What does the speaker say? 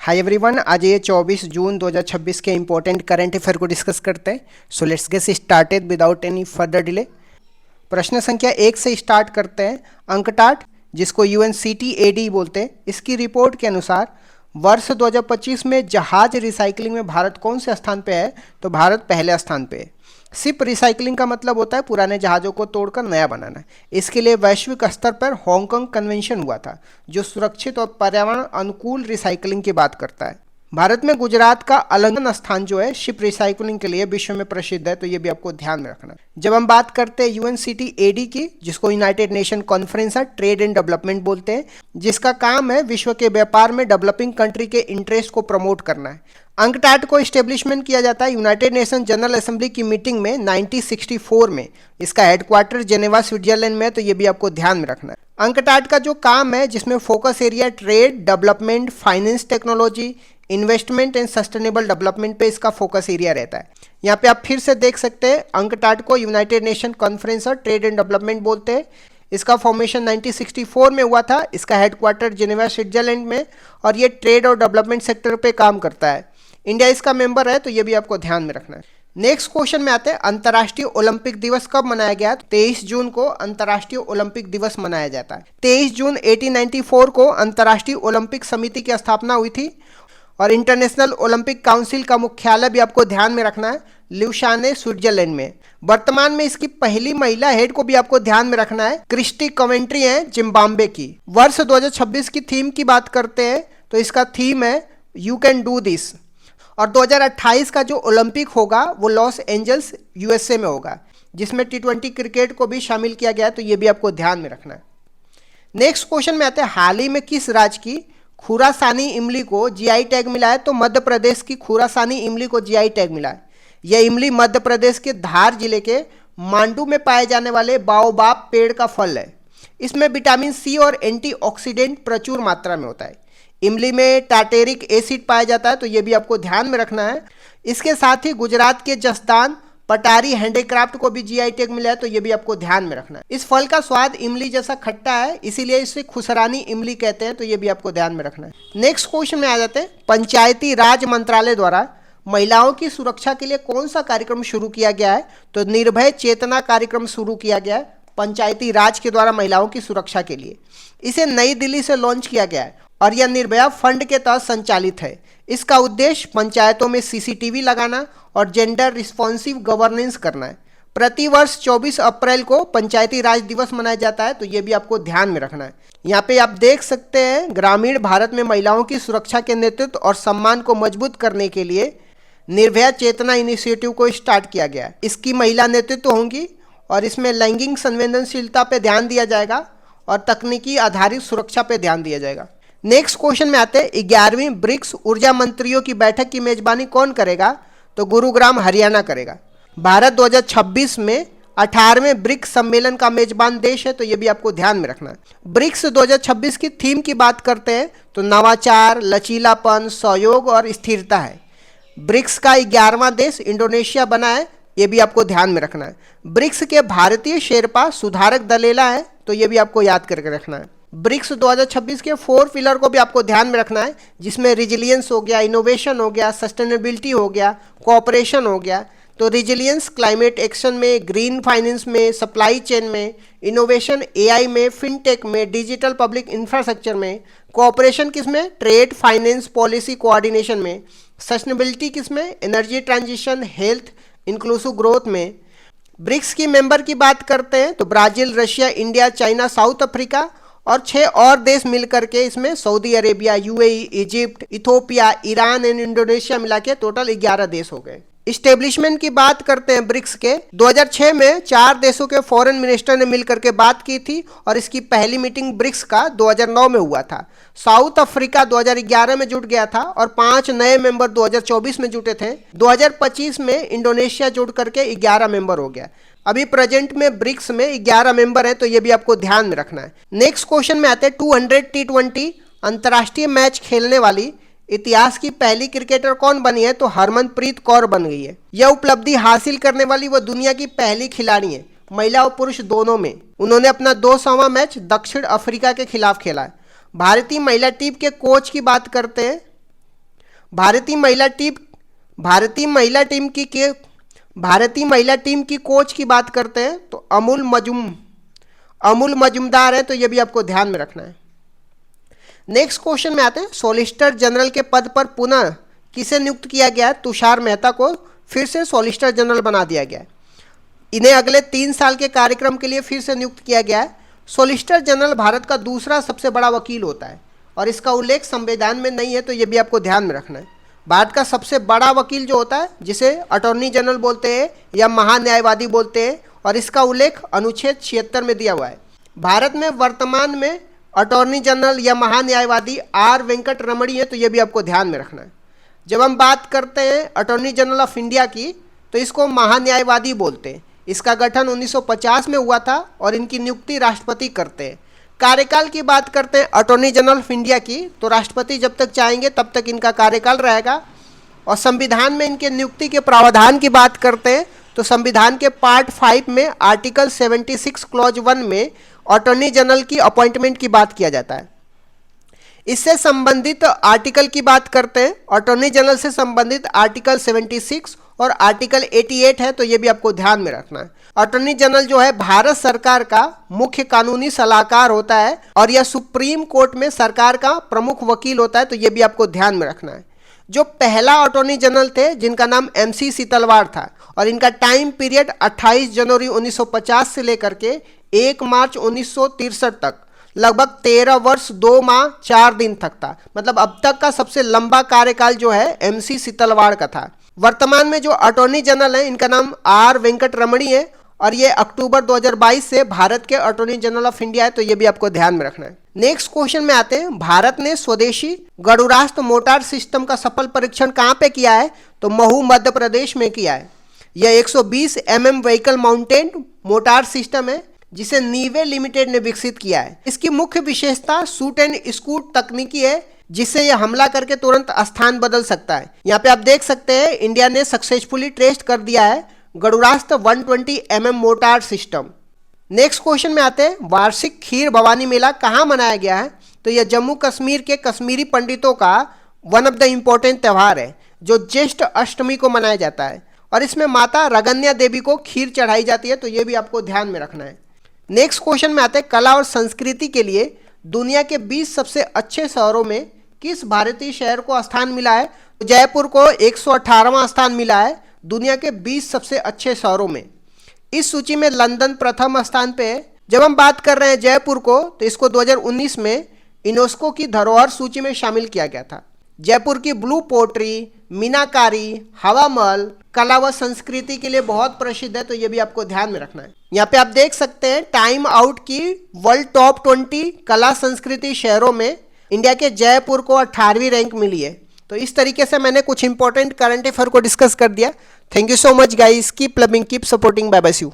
Hi everyone, आज ये 24 जून 2026 के इंपॉर्टेंट करंट अफेयर को डिस्कस करते हैं। So let's get started without any further delay. प्रश्न संख्या 1 से स्टार्ट करते हैं। अंकटाट, जिसको UNCTAD बोलते हैं, इसकी रिपोर्ट के अनुसार वर्ष 2025 में जहाज रिसाइकलिंग में भारत कौन से स्थान पे है? तो भारत पहले स्थान पे है। शिप रिसाइकलिंग का मतलब होता है पुराने जहाज़ों को तोड़कर नया बनाना। इसके लिए वैश्विक स्तर पर हांगकांग कन्वेंशन हुआ था, जो सुरक्षित और पर्यावरण अनुकूल रिसाइकलिंग की बात करता है। भारत में गुजरात का अलंगन स्थान जो है शिप रिसाइकलिंग के लिए विश्व में प्रसिद्ध है, तो ये भी आपको ध्यान में रखना है। जब हम बात करते हैं UNCTAD की, जिसको United nation conference trade and development बोलते हैं, जिसका काम है विश्व के व्यापार में डेवलपिंग कंट्री के इंटरेस्ट को प्रमोट करना है। अंकटाड को इस्टेब्लिशमेंट किया जाता है यूनाइटेड नेशन जनरल असेंबली की मीटिंग में 1964 में। इसका हेडक्वार्टर जेनेवा स्विट्जरलैंड में, तो ये भी आपको ध्यान में रखना है। अंकटाड का जो काम है, जिसमें focus area trade, development, finance, technology, investment and sustainable development पे इसका फोकस एरिया रहता है। यहाँ पे आप फिर से देख सकते हैं, अंकटाड को United nation conference trade and development बोलते हैं। इसका फॉर्मेशन 1964 में हुआ था। इसका हेडक्वार्टर जेनेवा स्विट्जरलैंड में, और ये ट्रेड और डेवलपमेंट सेक्टर पे काम करता है। इंडिया इसका मेंबर है, तो ये भी आपको ध्यान में रखना है। नेक्स्ट क्वेश्चन में आते हैं, अंतर्राष्ट्रीय ओलंपिक दिवस कब मनाया गया? 23 जून को अंतर्राष्ट्रीय ओलंपिक दिवस मनाया जाता है। 23 जून 1894 को अंतर्राष्ट्रीय ओलंपिक समिति की स्थापना हुई थी, और इंटरनेशनल ओलंपिक काउंसिल का मुख्यालय भी आपको ध्यान में रखना है ल्यूशाने, स्विट्जरलैंड में। वर्तमान में इसकी पहली महिला हेड को भी आपको ध्यान में रखना है, क्रिस्टी कवेंट्री है, जिम्बाब्वे की। वर्ष 2026 की थीम की बात करते हैं, तो इसका थीम है यू कैन डू दिस। और 2028 का जो ओलंपिक होगा वो लॉस एंजल्स USA में होगा, जिसमें T20 क्रिकेट को भी शामिल किया गया है, तो ये भी आपको ध्यान में रखना है। नेक्स्ट क्वेश्चन में आते हैं, हाल ही में किस राज्य की खुरासानी इमली को GI टैग मिला है? तो मध्य प्रदेश की खुरासानी इमली को GI टैग मिला है। यह इमली मध्य प्रदेश के धार जिले के मांडू में पाए जाने वाले बाओबाब पेड़ का फल है। इसमें विटामिन C और एंटीऑक्सीडेंट प्रचुर मात्रा में होता है। इमली में टार्टेरिक एसिड पाया जाता है, तो ये भी आपको ध्यान में रखना है। इसके साथ ही गुजरात के जसदान पटारी हैंडीक्राफ्ट को भी GI टैग मिला है, तो ये भी आपको ध्यान में रखना है। इस फल का स्वाद इमली जैसा खट्टा है, इसीलिए इसे खुसरानी इमली कहते हैं, तो ये भी आपको ध्यान में रखना है। नेक्स्ट क्वेश्चन में आ जाते हैं, पंचायती राज मंत्रालय द्वारा महिलाओं की सुरक्षा के लिए कौन सा कार्यक्रम शुरू किया गया है? तो निर्भय चेतना कार्यक्रम शुरू किया गया है पंचायती राज के द्वारा महिलाओं की सुरक्षा के लिए। इसे नई दिल्ली से लॉन्च किया गया है, और यह निर्भया फंड के तहत संचालित है। इसका उद्देश्य पंचायतों में CCTV लगाना और जेंडर रिस्पॉन्सिव गवर्नेंस करना है। प्रतिवर्ष 24 अप्रैल को पंचायती राज दिवस मनाया जाता है, तो ये भी आपको ध्यान में रखना है। यहाँ पे आप देख सकते हैं, ग्रामीण भारत में महिलाओं की सुरक्षा के नेतृत्व और सम्मान को मजबूत करने के लिए निर्भया चेतना इनिशिएटिव को स्टार्ट किया गया। इसकी महिला नेतृत्व होंगी, और इसमें लैंगिक संवेदनशीलता पे ध्यान दिया जाएगा और तकनीकी आधारित सुरक्षा पे ध्यान दिया जाएगा। नेक्स्ट क्वेश्चन में आते हैं, 11वीं ब्रिक्स ऊर्जा मंत्रियों की बैठक की मेजबानी कौन करेगा? तो गुरुग्राम, हरियाणा करेगा। भारत 2026 में 18वें ब्रिक्स सम्मेलन का मेजबान देश है, तो ये भी आपको ध्यान में रखना है। ब्रिक्स 2026 की थीम की बात करते हैं, तो नवाचार, लचीलापन, सहयोग और स्थिरता है। ब्रिक्स का 11वां देश इंडोनेशिया बना है, ये भी आपको ध्यान में रखना है। ब्रिक्स के भारतीय शेरपा सुधारक दलेला है, तो ये भी आपको याद करके रखना है। ब्रिक्स 2026 के 4 पिलर को भी आपको ध्यान में रखना है, जिसमें रिजिलियंस हो गया, इनोवेशन हो गया, सस्टेनेबिलिटी हो गया, कोऑपरेशन हो गया। तो रिजिलियंस क्लाइमेट एक्शन में, ग्रीन फाइनेंस में, सप्लाई चेन में, इनोवेशन AI में, फिनटेक में, डिजिटल पब्लिक इंफ्रास्ट्रक्चर में, कोऑपरेशन किसमें? ट्रेड, फाइनेंस, पॉलिसी कोऑर्डिनेशन में, सस्टेनेबिलिटी किसमें? Energy transition, health, inclusive growth में। ब्रिक्स की मेंबर की बात करते हैं, तो Brazil, Russia, India, China, south Africa और 6 और देश मिलकर के इसमें Saudi Arabia, UAE, Egypt, Ethiopia, Iran and Indonesia मिला के टोटल 11 देश हो गए। इस्टेब्लिशमेंट की बात करते हैं ब्रिक्स के, 2006 में 4 देशों के फॉरेन मिनिस्टर ने मिलकर के बात की थी, और इसकी पहली मीटिंग ब्रिक्स का 2009 में हुआ था। साउथ अफ्रीका 2011 में जुट गया था, और 5 नए मेंबर 2024 में जुटे थे। 2025 में इंडोनेशिया जुड़ करके 11 मेंबर हो गया। अभी प्रेजेंट में ब्रिक्स में 11 मेंबर है, तो ये भी आपको ध्यान में रखना है। नेक्स्ट क्वेश्चन में आते हैं, 200 T20 अंतर्राष्ट्रीय मैच खेलने वाली इतिहास की पहली क्रिकेटर कौन बनी है? तो हरमनप्रीत कौर बन गई है। यह उपलब्धि हासिल करने वाली वो दुनिया की पहली खिलाड़ी है, महिला और पुरुष दोनों में। उन्होंने अपना 200वां मैच दक्षिण अफ्रीका के खिलाफ खेला है। भारतीय महिला टीम के कोच की बात करते हैं, भारतीय महिला टीम भारतीय महिला टीम की कोच की बात करते हैं तो अमूल मजुमदार है, तो ये भी आपको ध्यान में रखना है। नेक्स्ट क्वेश्चन में आते हैं, सॉलिसिटर जनरल के पद पर पुनः किसे नियुक्त किया गया है? तुषार मेहता को फिर से सॉलिसिटर जनरल बना दिया गया है। इन्हें अगले 3 साल के कार्यक्रम के लिए फिर से नियुक्त किया गया है। सॉलिसिटर जनरल भारत का दूसरा सबसे बड़ा वकील होता है और इसका उल्लेख संविधान में नहीं है, तो ये भी आपको ध्यान में रखना है। भारत का सबसे बड़ा वकील जो होता है, जिसे अटॉर्नी जनरल बोलते हैं या महान्यायवादी बोलते हैं, और इसका उल्लेख अनुच्छेद 76 में दिया हुआ है। भारत में वर्तमान में अटॉर्नी जनरल या महान्यायवादी आर वेंकट रमणी है, तो ये भी आपको ध्यान में रखना है। जब हम बात करते हैं अटॉर्नी जनरल ऑफ इंडिया की, तो इसको महान्यायवादी बोलते हैं। इसका गठन 1950 में हुआ था और इनकी नियुक्ति राष्ट्रपति करते हैं। कार्यकाल की बात करते हैं अटॉर्नी जनरल ऑफ इंडिया की, तो राष्ट्रपति जब तक चाहेंगे तब तक इनका कार्यकाल रहेगा। और संविधान में इनके नियुक्ति के प्रावधान की बात करते हैं तो संविधान के पार्ट 5 में आर्टिकल 76 क्लॉज 1 में अटॉर्नी जनरल की अपॉइंटमेंट की बात किया जाता है। इससे संबंधित आर्टिकल की बात करते हैं, अटॉर्नी जनरल से संबंधित आर्टिकल 76 और आर्टिकल 88 है, तो ये भी आपको ध्यान में रखना है। अटॉर्नी जनरल जो है भारत सरकार का मुख्य कानूनी सलाहकार होता है और यह सुप्रीम कोर्ट में सरकार का प्रमुख वकील होता है, तो ये भी आपको ध्यान में रखना है। जो पहला अटॉर्नी जनरल थे जिनका नाम MC सीतलवाड़ था और इनका टाइम पीरियड 28 जनवरी 1950 से लेकर के 1 मार्च 1963 तक लगभग 13 वर्ष 2 माह 4 दिन तक था। मतलब अब तक का सबसे लंबा कार्यकाल जो है MC सीतलवाड़ का था। वर्तमान में जो अटॉर्नी जनरल है इनका नाम R वेंकट रमणी है और ये अक्टूबर 2022 से भारत के अटॉर्नी जनरल ऑफ इंडिया है, तो ये भी आपको ध्यान में रखना है। नेक्स्ट क्वेश्चन में आते हैं, भारत ने स्वदेशी गरुड़ास्त्र मोटार सिस्टम का सफल परीक्षण कहाँ पे किया है? तो महू मध्य प्रदेश में किया है। यह 120 mm vehicle mounted motor system है जिसे नीवे लिमिटेड ने विकसित किया है। इसकी मुख्य विशेषता शूट एंड स्कूट तकनीकी है, जिससे यह हमला करके तुरंत स्थान बदल सकता है। यहाँ पे आप देख सकते हैं इंडिया ने सक्सेसफुली टेस्ट कर दिया है गरुड़ास्त्र 120 mm motor system. Next question में आते हैं, वार्षिक खीर भवानी मेला कहाँ मनाया गया है? तो यह जम्मू कश्मीर के कश्मीरी पंडितों का वन ऑफ द इम्पोर्टेंट त्यौहार है जो ज्येष्ठ अष्टमी को मनाया जाता है और इसमें माता रगन्या देवी को खीर चढ़ाई जाती है, तो ये भी आपको ध्यान में रखना है। नेक्स्ट क्वेश्चन में आते हैं, कला और संस्कृति के लिए दुनिया के 20 सबसे अच्छे शहरों में किस भारतीय शहर को स्थान मिला है? तो जयपुर को 118वां स्थान मिला है दुनिया के 20 सबसे अच्छे शहरों में। इस सूची में लंदन प्रथम स्थान पे है। जब हम बात कर रहे हैं जयपुर को, तो इसको 2019 में यूनेस्को की धरोहर सूची में शामिल किया गया था। जयपुर की ब्लू पोट्री, मीनाकारी, हवा महल कला व संस्कृति के लिए बहुत प्रसिद्ध है, तो ये भी आपको ध्यान में रखना है। यहाँ पे आप देख सकते हैं टाइम आउट की वर्ल्ड टॉप 20 कला संस्कृति शहरों में इंडिया के जयपुर को 18वीं रैंक मिली है। तो इस तरीके से मैंने कुछ इंपॉर्टेंट करंट अफेयर को डिस्कस कर दिया। Thank you so much guys, keep loving, keep supporting, bye bye, see you.